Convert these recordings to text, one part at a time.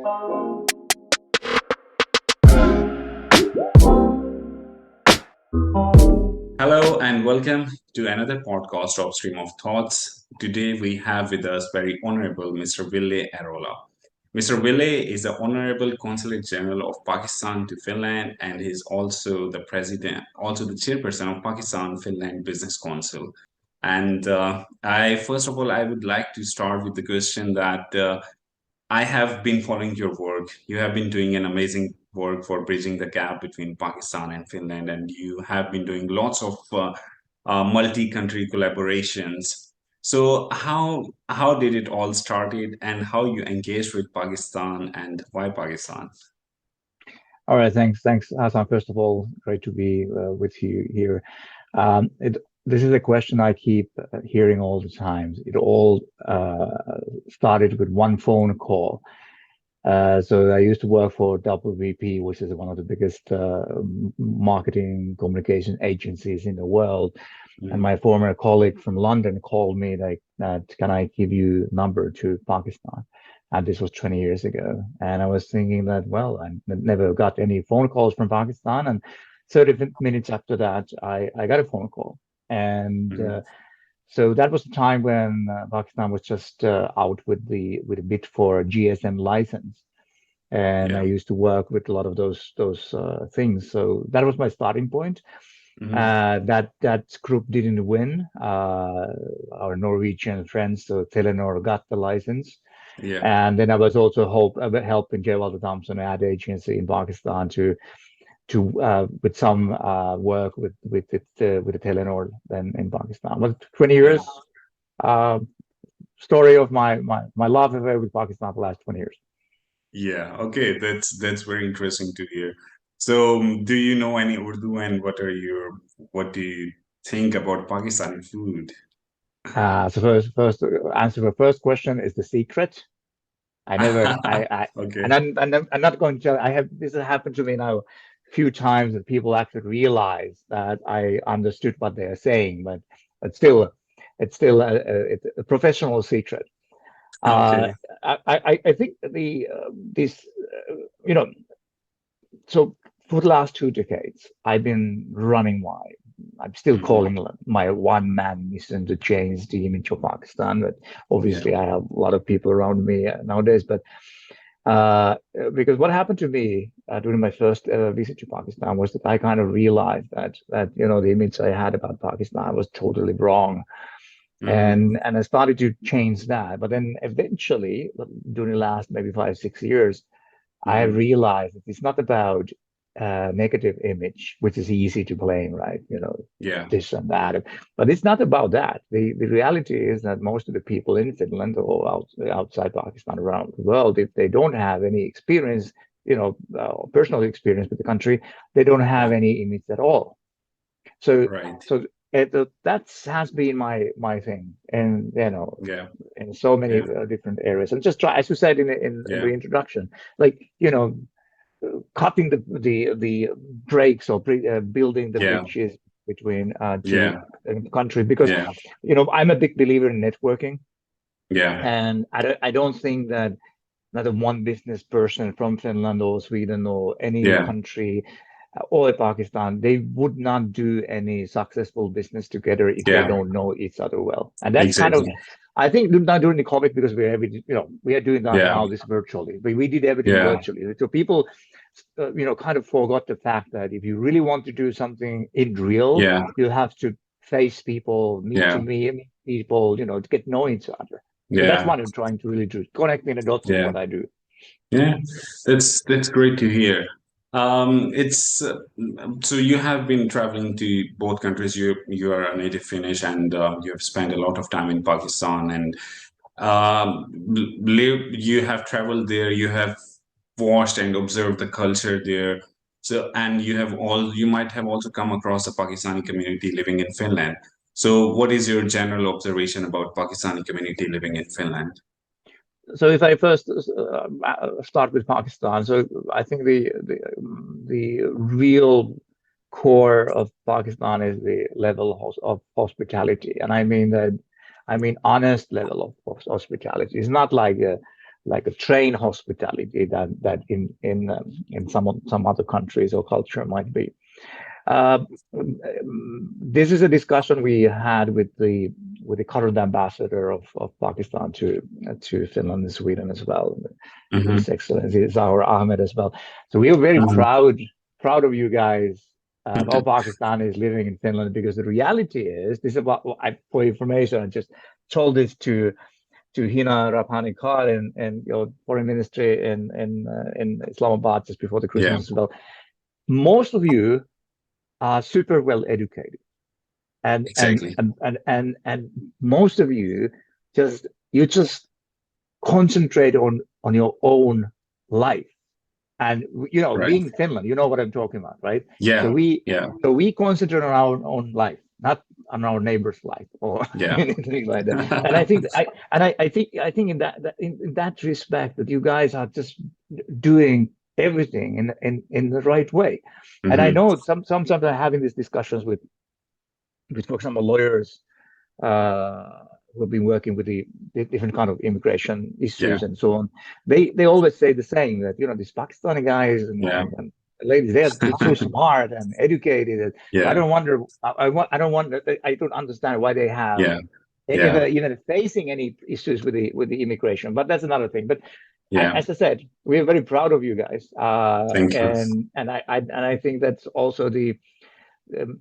Hello and welcome to another podcast of Stream of Thoughts. Today we have with us very honorable Mr. Wille Eerola. Mr. Wille is the honorable Consulate General of Pakistan to Finland, and he's also the president, also the chairperson of Pakistan-Finland Business Council. And I first of all, I would like to start with the question that I have been following your work. You have been doing an amazing work for bridging the gap between Pakistan and Finland, and you have been doing lots of multi-country collaborations. So how did it all started, and how you engaged with Pakistan, and why Pakistan? All right, thanks, Hassan. First of all, great to be with you here. This is a question I keep hearing all the time. It all started with one phone call. So I used to work for WPP, which is one of the biggest marketing communication agencies in the world. And my former colleague from London called me like, can I give you number to Pakistan? And this was 20 years ago. And I was thinking that, well, I never got any phone calls from Pakistan. And 30 minutes after that, I got a phone call. And so that was the time when Pakistan was just out with a bid for a GSM license. And I used to work with a lot of those things. So that was my starting point. That group didn't win. Our Norwegian friends, so Telenor, got the license. And then I was also helping Jawal Thompson ad agency in Pakistan to with some work with the Telenor then in Pakistan. But 20 years story of my love affair with Pakistan for the last 20 years. Yeah, okay, that's very interesting to hear. So, do you know any Urdu, and what do you think about Pakistani food? So first answer the first question is the secret. I never, Okay. and I'm not going to tell. This has happened to me now a few times that people actually realize that I understood what they are saying, but it's still it's a professional secret. Okay. I think this so for the last 2 decades I've been running wide. I'm still calling my one-man mission to change the image of Pakistan, but obviously I have a lot of people around me nowadays. But because what happened to me during my first visit to Pakistan was that I kind of realized that the image I had about Pakistan was totally wrong. And I started to change that. But then eventually, during the last maybe 5, 6 years, I realized that it's not about negative image, which is easy to blame, right? This and that. But it's not about that. The reality is that most of the people in Finland or outside Pakistan around the world, if they don't have any experience, personal experience with the country, they don't have any image at all. So that has been my thing, and in so many different areas. And just try, as you said in the introduction, like cutting the breaks or building the bridges between two countries, because I'm a big believer in networking. And I don't think that not a one business person from Finland or Sweden or any country or Pakistan, they would not do any successful business together if they don't know each other well. And that's kind of, I think, not during the COVID, because we are doing that now, this virtually. But we did everything virtually. So people, kind of forgot the fact that if you really want to do something in real, you have to face people, meet people, to get to know each other. So that's what I'm trying to really do, connecting the dots of what I do. Yeah, that's great to hear. It's so you have been traveling to both countries. You are a native Finnish, and you have spent a lot of time in Pakistan, and you have traveled there. You have watched and observed the culture there. So, and you might have also come across a Pakistani community living in Finland. So, what is your general observation about Pakistani community living in Finland? So if I first start with Pakistan, so I think the real core of Pakistan is the level of hospitality, and I mean honest level of hospitality. It's not like like a train hospitality that in some other countries or culture might be. Uh, this is a discussion we had with the current ambassador of Pakistan to Finland and Sweden as well. Mm-hmm. His Excellency is our Ahmed as well. So we are very proud of you guys, all Pakistanis living in Finland, because the reality is this is about for information. I just told this to Hina Rabbani Khan and your foreign ministry in Islamabad just before the Yeah, Christmas as well. Most of you are super well educated, and and exactly. and and and most of you just concentrate on your own life. And Right. being in Finland, you know what I'm talking about, right? So Yeah, we yeah, so we concentrate on our own life, not on our neighbor's life or yeah. anything like that. And I think in that respect that you guys are just doing everything in the right way. And I Hmm. know sometimes I'm having these discussions with for example lawyers uh, who have been working with the different kind of immigration Yeah, issues and so on. They always say the same, that these Pakistani guys yeah, and ladies, they're so smart and educated. So I yeah, don't wonder. I don't understand why they have yeah, yeah, even facing any issues with the immigration. But that's another thing. But yeah. as I said, we are very proud of you guys, Thank you. and I think that's also the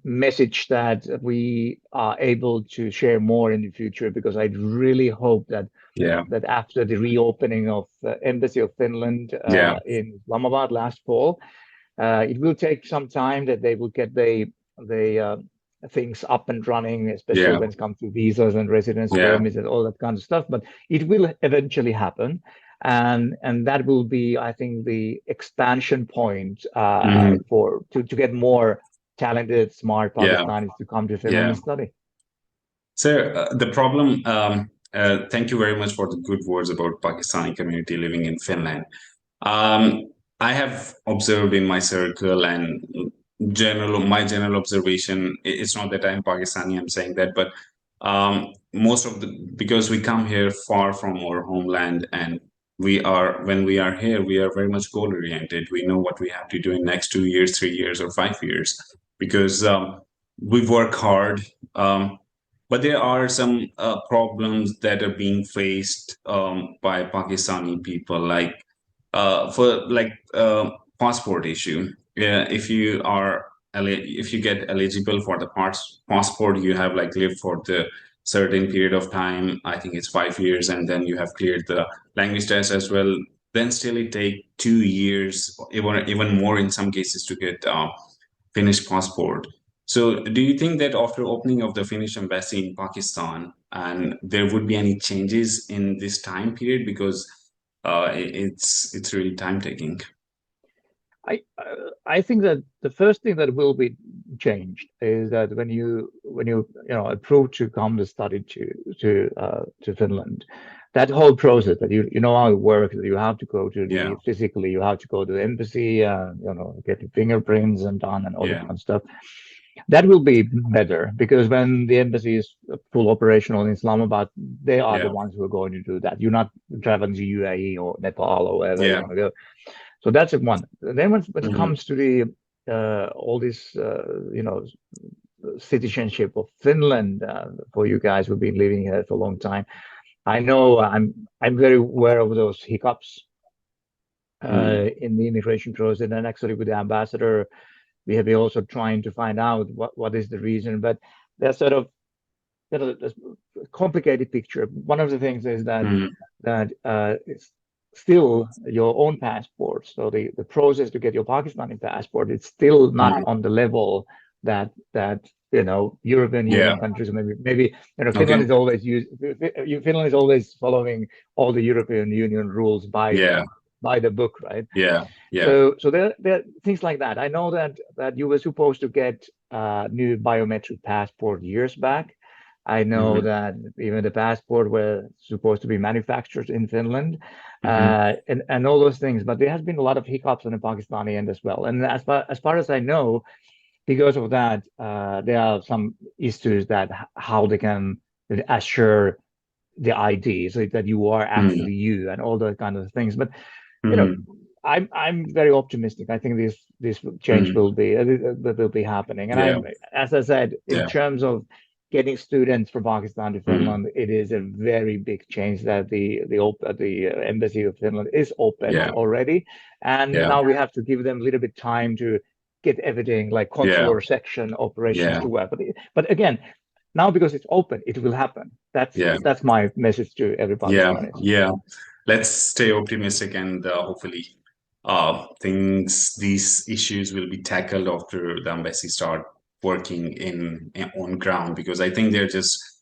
message that we are able to share more in the future, because I really hope Yeah, that after the reopening of the Embassy of Finland yeah, in Islamabad last fall, it will take some time that they will get the things up and running, especially yeah, when it comes to visas and residence yeah. permits and all that kind of stuff. But it will eventually happen, and that will be, I think, the expansion point Hmm. for to get more talented, smart Yeah, Pakistanis to come to Finland yeah. and study. So the problem. Thank you very much for the good words about Pakistani community living in Finland. Um, I have observed in my circle and my general observation. It's not that I'm Pakistani. I'm saying that, but most of the because we come here far from our homeland, and when we are here, we are very much goal oriented. We know what we have to do in next 2 years, 3 years, or 5 years, because we work hard. But there are some problems that are being faced by Pakistani people, like for like passport issue. Yeah, if you get eligible for the passport, you have like lived for the certain period of time. I think it's 5 years, and then you have cleared the language test as well. Then still it take 2 years, even more in some cases, to get Finnish passport. So, do you think that after opening of the Finnish embassy in Pakistan, and there would be any changes in this time period, because it's really time taking? I think that the first thing that will be changed is that when you approve to come to study to Finland, that whole process that you know how it works, that you have to go to Yeah, physically, you have to go to the embassy, get your fingerprints and done and all that yeah, kind of stuff. That will be better, because when the embassy is full operational in Islamabad, they are the yeah, ones who are going to do that. You're not traveling to UAE or Nepal or wherever you yeah. want to go. So that's one. Then when it Hmm. comes to the all this citizenship of Finland, for you guys who've been living here for a long time, I know I'm very aware of those hiccups Hmm. in the immigration process, and actually with the ambassador, we have been also trying to find out what is the reason. But there's sort of there's a complicated picture. One of the things is Hmm. that it's still your own passport. So the process to get your Pakistani passport, it's still not Hmm. on the level that European Yeah. Union countries, maybe Finland Okay. is always Finland is always following all the European Union rules Yeah. by the book, right? Yeah. Yeah. So there are things like that. I know that you were supposed to get a new biometric passport years back. I know Hmm. that even the passport were supposed to be manufactured in Finland, Hmm. and all those things. But there has been a lot of hiccups on the Pakistani end as well. And as far as I know, because of that, there are some issues that how they can assure the ID, so that you are actually you and all those kind of things. But you know, mm, I'm very optimistic. I think this change mm, will be happening. And yeah, as I said, in yeah, terms of getting students from Pakistan to mm, Finland, it is a very big change that the embassy of Finland is opened yeah, already, and yeah, now we have to give them a little bit time to get everything like yeah, consular section operations yeah, to work. But again, now because it's open, it will happen. yeah, That's my message to every yeah, Pakistanis. yeah. Let's stay optimistic and hopefully these issues will be tackled after the embassy start working in on ground, because I think they're just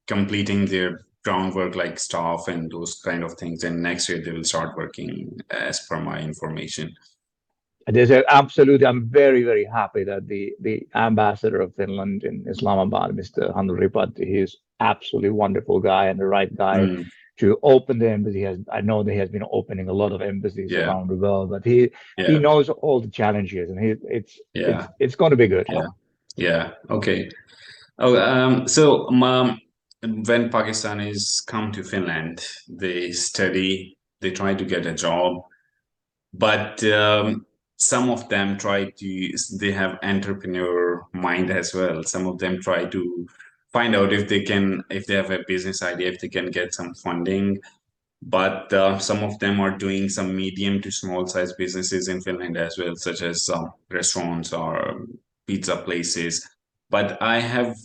completing their groundwork like staff and those kind of things, and next year they will start working as per my information. There's a, absolutely, I'm very, very happy that the ambassador of Finland in Islamabad, Mr. Honorary Consl, he's absolutely wonderful guy and the right guy Mm, to open the embassy. I know that he has been opening a lot of embassies yeah, around the world, but he yeah, knows all the challenges, and yeah, it's going to be good. yeah, yeah. Okay. Oh, when Pakistanis come to Finland, they study, they try to get a job, but some of them they have entrepreneur mind as well. Some of them try to find out if they have a business idea, if they can get some funding. But some of them are doing some medium to small size businesses in Finland as well, such as restaurants or pizza places. But I have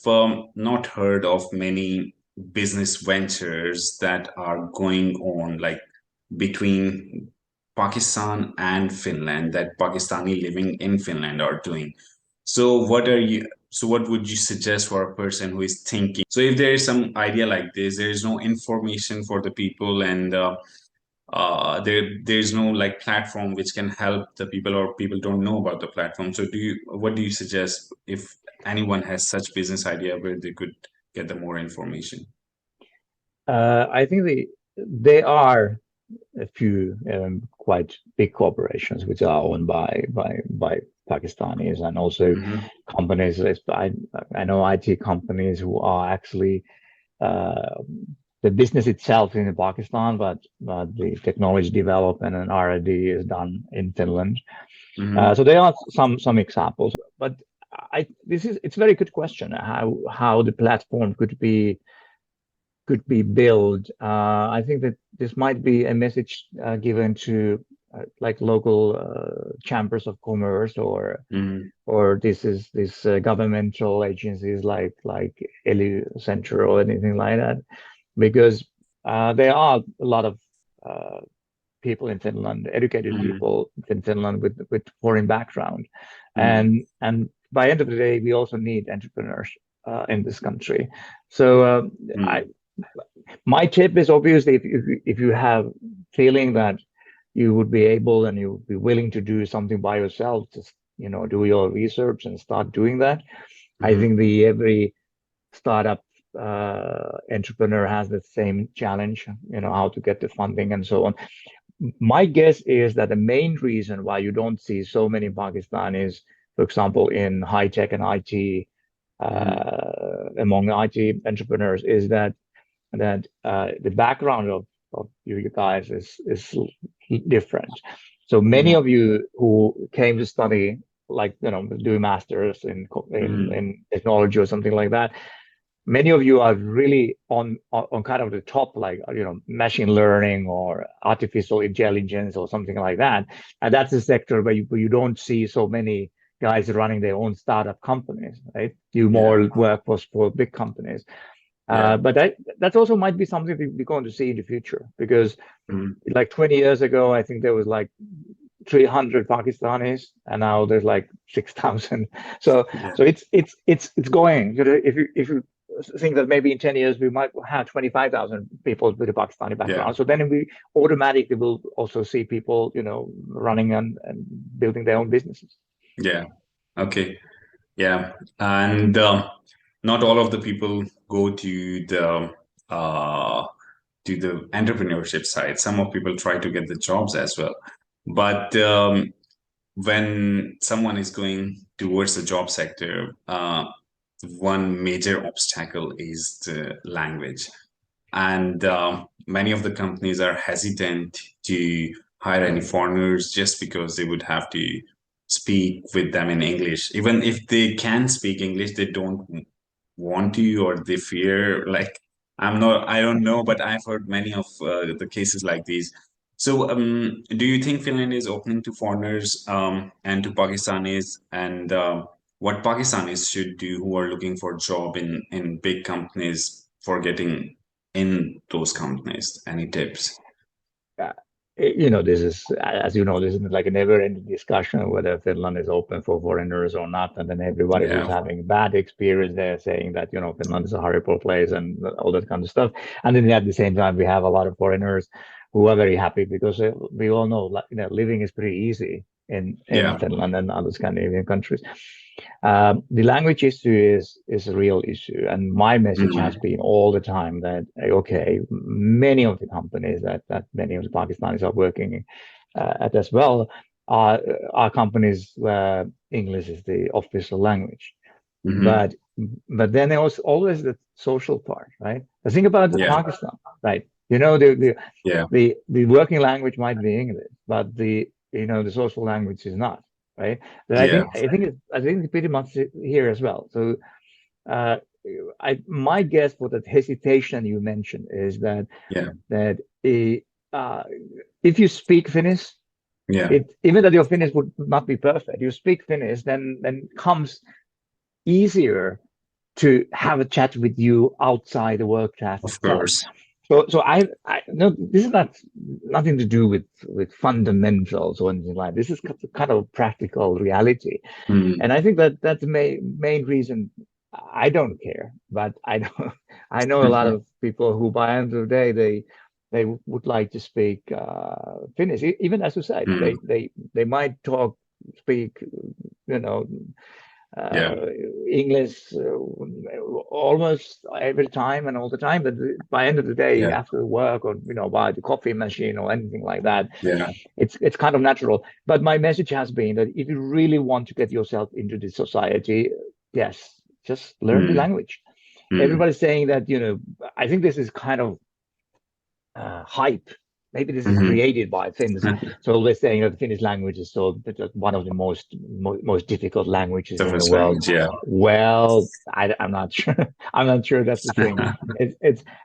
not heard of many business ventures that are going on, like between Pakistan and Finland, that Pakistani living in Finland are doing. So what would you suggest for a person who is thinking? So if there is some idea like this, there is no information for the people, and there's no like platform which can help the people, or people don't know about the platform. So what do you suggest if anyone has such business idea where they could get the more information? I think they are a few quite big corporations which are owned by Pakistanis, and also Hmm. companies. I know IT companies who are actually uh, the business itself in Pakistan, but the technology development and R&D is done in Finland. Hmm. So there are some examples, but it's a very good question how the platform could be built. I think that this might be a message given to like local chambers of commerce, Hmm. or this governmental agencies like Eli Center or anything like that, because there are a lot of uh, people in Finland, educated Hmm. people in Finland with foreign background, Hmm. and by end of the day, we also need entrepreneurs in this country. So I Hmm. my tip is obviously if you have feeling that you would be able and you would be willing to do something by yourself, just do your research and start doing that. I Hmm. think the every startup entrepreneur has the same challenge, how to get the funding and so on. My guess is that the main reason why you don't see so many Pakistanis, for example, in high tech and IT, Hmm. among IT entrepreneurs, is that the background of you guys is different. So many Hmm. of you who came to study, like do masters Hmm. in technology or something like that, many of you are really on kind of the top, like machine learning or artificial intelligence or something like that, and that's a sector where you don't see so many guys running their own startup companies, right? You Yeah. more work for big companies. Yeah. But that also might be something that we're going to see in the future, because Hmm. like 20 years ago, I think there was like 300 Pakistanis, and now there's like 6,000. So Yeah. so it's going. If you think that maybe in 10 years we might have 25,000 people with a Pakistani Yeah. background, so then we automatically will also see people running and building their own businesses. Yeah. Okay. Yeah. And not all of the people go uh, to the entrepreneurship side. Some of people try to get the jobs as well. But when someone is going towards the job sector, one major obstacle is the language. and many of the companies are hesitant to hire any foreigners just because they would have to speak with them in English. Even if they can speak English, they don't want to, or they fear. Like, I don't know, but I've heard many of the cases like these. So, do you think Finland is opening to foreigners and to Pakistanis, and what Pakistanis should do who are looking for a job in big companies for getting in those companies? Any tips? uh, this is, as you know, this is like a never-ending discussion whether Finland is open for foreigners or not. And then everybody who's Yeah, having bad experience, they're saying that, Finland is a horrible place and all that kind of stuff. And then at the same time, we have a lot of foreigners who are very happy because we all know, like, living is pretty easy in yeah, Finland and other Scandinavian countries. The language issue is a real issue, and my message has mm, been all the time that okay, many of the companies that many of the Pakistanis are working at as well are companies where English is the official language. hmm, But but then there was always the social part, right? The thing about yeah, Pakistan, right? The yeah, the working language might be English, but the social language is not, right? But yeah, I think it's pretty much here as well. So uh, my guess for that hesitation you mentioned is yeah, that uh, if you speak Finnish, yeah. it even that your Finnish would not be perfect, you speak Finnish, then comes easier to have a chat with you outside the work chat Of itself. course. So I no, this is not nothing to do with fundamentals or anything like this. This is kind of practical reality, Mm, and I think that that's the main reason. I don't care, but I know I know a lot mhm, of people who, by the end of the day, they would like to speak Finnish. Even as you said, mm, they might speak, you know, yeah, uh, English almost every time and all the time. But by the end of the day, yeah, after work or by the coffee machine or anything like that, yeah, it's kind of natural. But my message has been that if you really want to get yourself into this society, yes, just learn the mm, language. mm, Everybody's saying that, I think this is kind of hype. Maybe this is hmm. created by Finns. So they're saying that the Finnish language is one of the most difficult languages in the Surface world. language, yeah. Well, I'm not sure. I'm not sure that's the thing.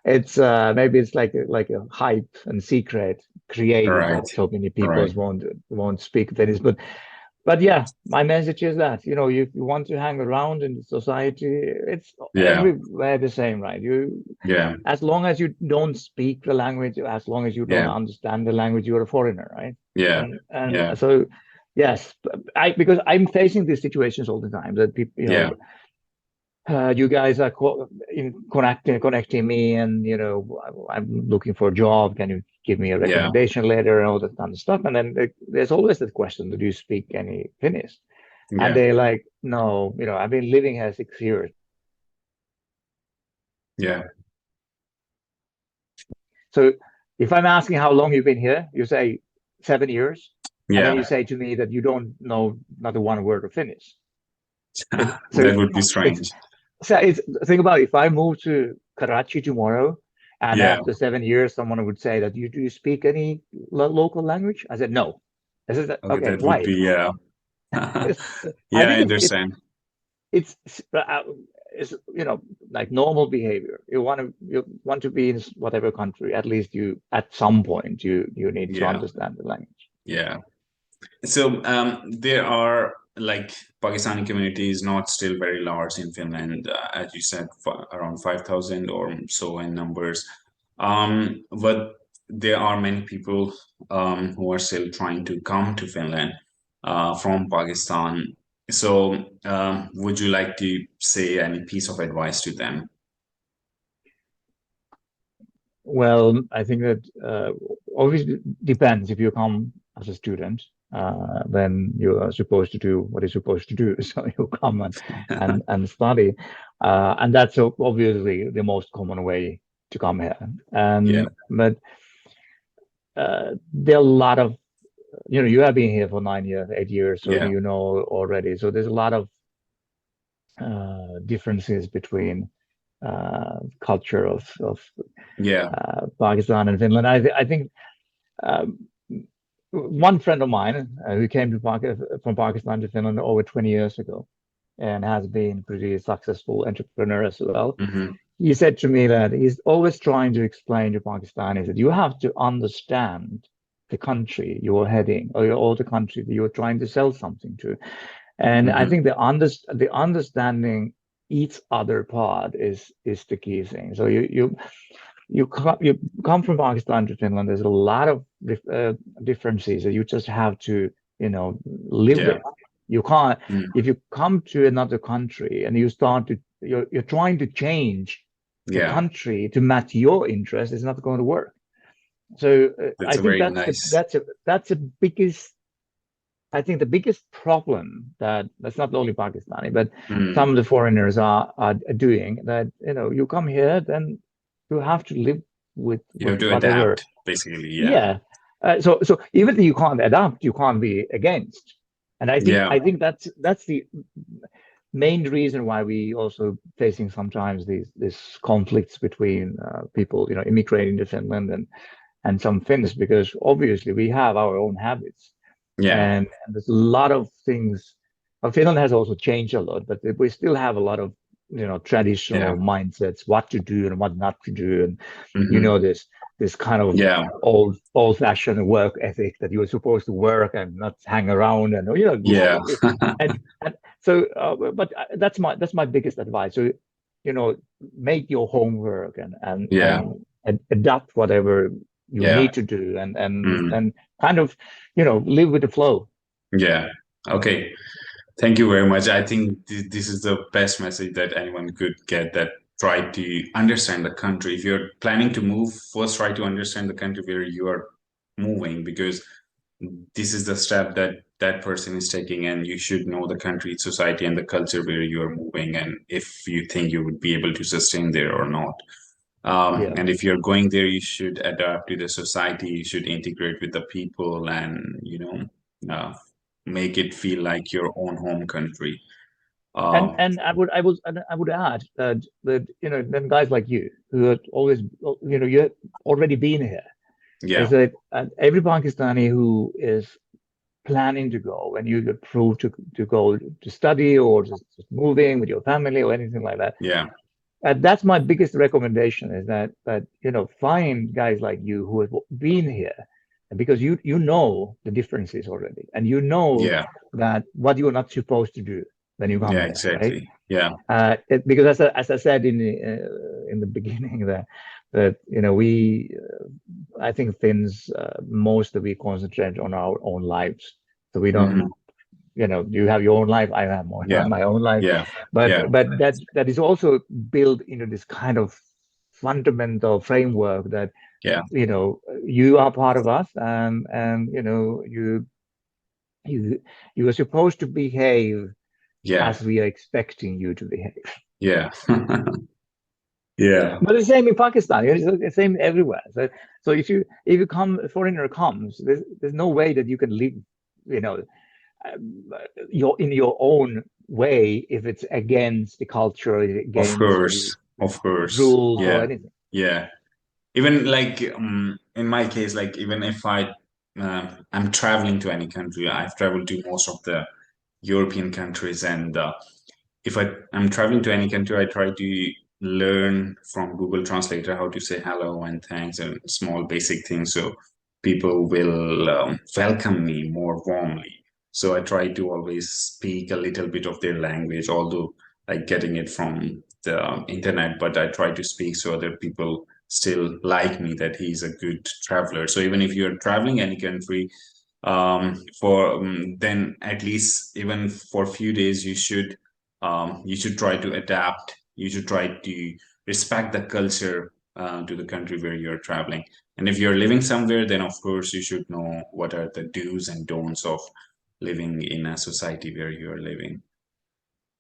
It's maybe it's like a hype and secret created Right, that so many people right. won't speak Finnish. But yeah, my message is that, you want to hang around in society, it's Yeah, everywhere the same, right? yeah, As long as you don't speak the language, as long as you don't yeah, understand the language, you're a foreigner, right? yeah, And yeah, so yes, because I'm facing these situations all the time that people, yeah, you guys are connecting me, and I'm looking for a job. Can you give me a yeah, recommendation letter and all that kind of stuff? And then there's always that question: do you speak any Finnish? And yeah, they're like, no, I've been living here 6 years. yeah, So if I'm asking how long you've been here, you say 7 years, and then yeah. you say to me that you don't know not a one word of Finnish. So That would be it's strange. it's think about it. If I move to Karachi tomorrow, and Yeah. after 7 years, someone would say that do you speak any local language? I said no. I said Okay, okay, that would why? be, yeah. I Yeah, I think understand. it's it's like normal behavior. You want to be in whatever country, at least you at some point you need to Yeah, understand the language. yeah. So there are like Pakistani community is not still very large in Finland, as you said, around 5,000 or so in numbers. But there are many people who are still trying to come to Finland from Pakistan. So would you like to say any piece of advice to them? Well, I think that obviously depends. If you come as a student, then you are supposed to do what you're supposed to do. So you come and study, and that's obviously the most common way to come here. Yeah, But there are a lot of you have been here for 9 years, 8 years, so yeah, you know already. So there's a lot of differences between culture of Yeah. Pakistan and Finland. I think um, one friend of mine who came to from Pakistan to Finland over 20 years ago and has been pretty successful entrepreneur as well. Hmm. He said to me that he's always trying to explain to Pakistanis that you have to understand the country you're heading or the country that you're trying to sell something to. And I Hmm. think the understanding each other part is the key thing. So you come from Pakistan to Finland. There's a lot of differences that you just have to live Yeah. with. You can't Mm. if you come to another country and you start to you're trying to change the Yeah. country to match your interest. It's not going to work. So That's I a think very nice. that's the biggest I think the biggest problem that's not only Pakistani, but Mm. some of the foreigners are doing that, you come here, then you have to live You with have to whatever. adapt, basically. Yeah. Yeah. So even if you can't adapt, you can't be against. And I think Yeah. I think that's the main reason why we also facing sometimes these conflicts between people, immigrating to Finland and some Finns, because obviously we have our own habits Yeah. and there's a lot of things. Finland has also changed a lot, but we still have a lot of Yeah. traditional mindsets, what to do and what not to do, and Hmm. this kind of Yeah. old-fashioned work ethic that you're supposed to work and not hang around, and Yeah. and so but that's my biggest advice. So make your homework Yeah. and adapt whatever you Yeah. need to do Mm. and kind of live with the flow. Yeah. Okay. Thank you very much. I think this is the best message that anyone could get, that try to understand the country. If you're planning to move, first try to understand the country where you are moving, because this is the step that that person is taking, and you should know the country, society, and the culture where you are moving, and if you think you would be able to sustain there or not. Yeah. And if you're going there, you should adapt to the society, you should integrate with the people, and uh, make it feel like your own home country. And I would add that then guys like you who have always you've already been here is Yeah. that every Pakistani who is planning to go and you approve to go to study or just moving with your family or anything like that. Yeah. And that's my biggest recommendation is that find guys like you who have been here because you know the differences already and you know Yeah. that what you're not supposed to do when you come Yeah. here, right? Exactly. Yeah. Because as I said in the beginning that we I think Finns most of we concentrate on our own lives, so we don't Hmm. you have your own life, I have Yeah. my own life, Yeah. but Yeah. that is also built into this kind of fundamental framework that Yeah. you are part of us and you you are supposed to behave Yeah. as we are expecting you to behave. Yeah. Yeah. But the same in Pakistan, it's the same everywhere. So if you come a foreigner comes, there's no way that you can live, you know, in your own way if it's against the culture, Of against the course. Of course. rules or Yeah. anything. Yeah. Even like in my case, like even if I'm traveling to any country, I've traveled to most of the European countries, and if I'm traveling to any country, I try to learn from Google Translator how to say hello and thanks and small basic things, so people will welcome me more warmly. So I try to always speak a little bit of their language, although like getting it from the internet, but I try to speak so other people still like me, that he's a good traveler. So even if you're traveling any country, for then at least even for a few days you should try to adapt, you should try to respect the culture to the country where you're traveling. And if you're living somewhere, then of course you should know what are the do's and don'ts of living in a society where you're living.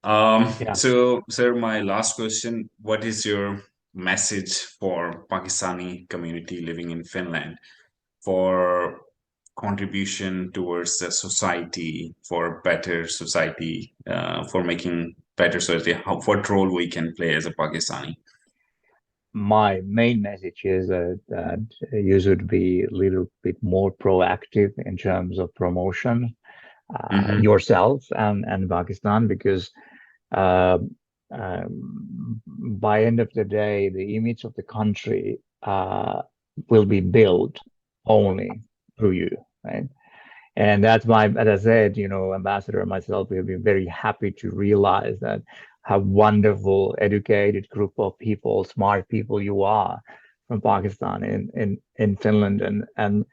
Yeah. So sir, my last question, what is your message for Pakistani community living in Finland, for contribution towards the society, for better society, for making better society? What role we can play as a Pakistani? my main message is that you should be a little bit more proactive in terms of promotion yourself and Pakistan, because uh, by end of the day, the image of the country will be built only through you, right? And that's why, as I said, Ambassador and myself, we've been very happy to realize that how wonderful, educated group of people, smart people you are from Pakistan in Finland, and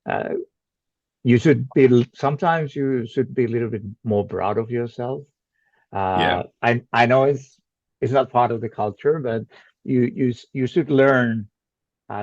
uh, you should be sometimes you should be a little bit more proud of yourself. Yeah. I know it's not part of the culture, but you should learn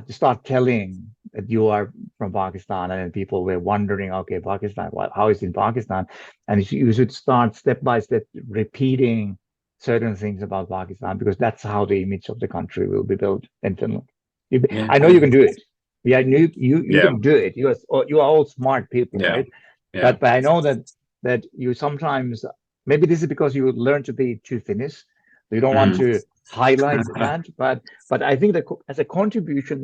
to start telling that you are from Pakistan, and people were wondering, okay, Pakistan, how is it in Pakistan? And you should start step by step repeating certain things about Pakistan, because that's how the image of the country will be built in Finland. Yeah. I know you can do it. Yeah, you Yeah. can do it. You are all smart people, Yeah. right? Yeah. But I know that you sometimes, maybe this is because you learn to be too Finnish. You don't want Mhm. to highlight that, but I think that as a contribution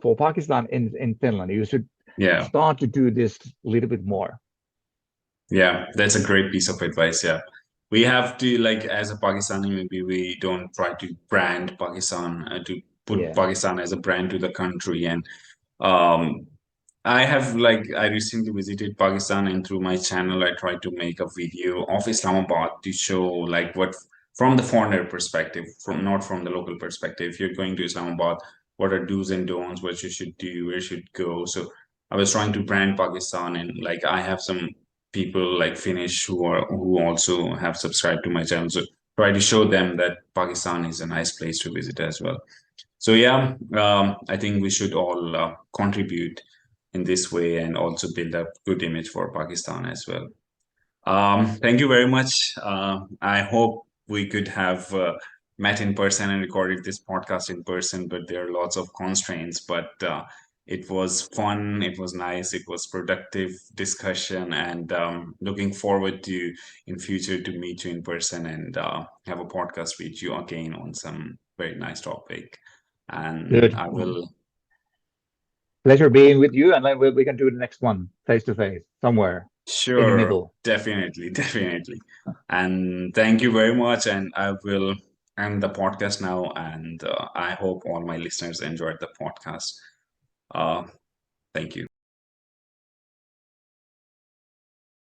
for Pakistan in Finland, you should Yeah. start to do this a little bit more. Yeah. That's a great piece of advice. Yeah. We have to, like, as a Pakistani, maybe we don't try to brand Pakistan, to put Yeah, Pakistan as a brand to the country. And um, I have, like, I recently visited Pakistan, and through my channel, I tried to make a video of Islamabad to show, like, what from the foreigner perspective, from not from the local perspective. If you're going to Islamabad, what are do's and don'ts, what you should do, where you should go. So I was trying to brand Pakistan, and like I have some people like Finnish who also have subscribed to my channel. So try to show them that Pakistan is a nice place to visit as well. So yeah, I think we should all contribute in this way and also build a good image for Pakistan as well. Thank you very much. I hope we could have met in person and recorded this podcast in person, but there are lots of constraints. But it was fun, it was nice, it was productive discussion, and looking forward to in future to meet you in person and have a podcast with you again on some very nice topic. And good. I will. Pleasure being with you, and then we can do the next one face to face somewhere in the Sure, middle. definitely, definitely. And thank you very much. And I will end the podcast now. And I hope all my listeners enjoyed the podcast. Uh, thank you.